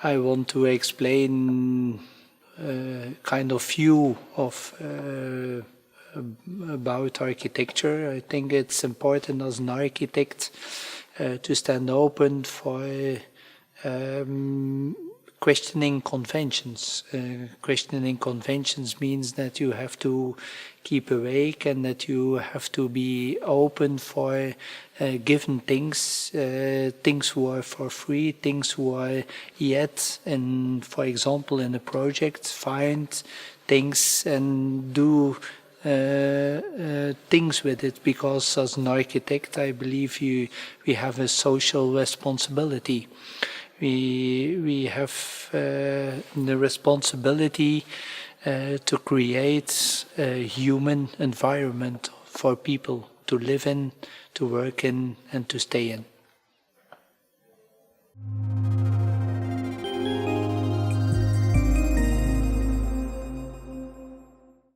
I want to explain kind of view of about architecture. I think it's important as an architect to stand open for questioning conventions. Questioning conventions means that you have to keep awake and that you have to be open for given things, things who are for free, things who are yet, and for example in a project, find things and do things with it, because as an architect I believe we have a social responsibility. We have the responsibility to create a human environment for people to live in, to work in, and to stay in.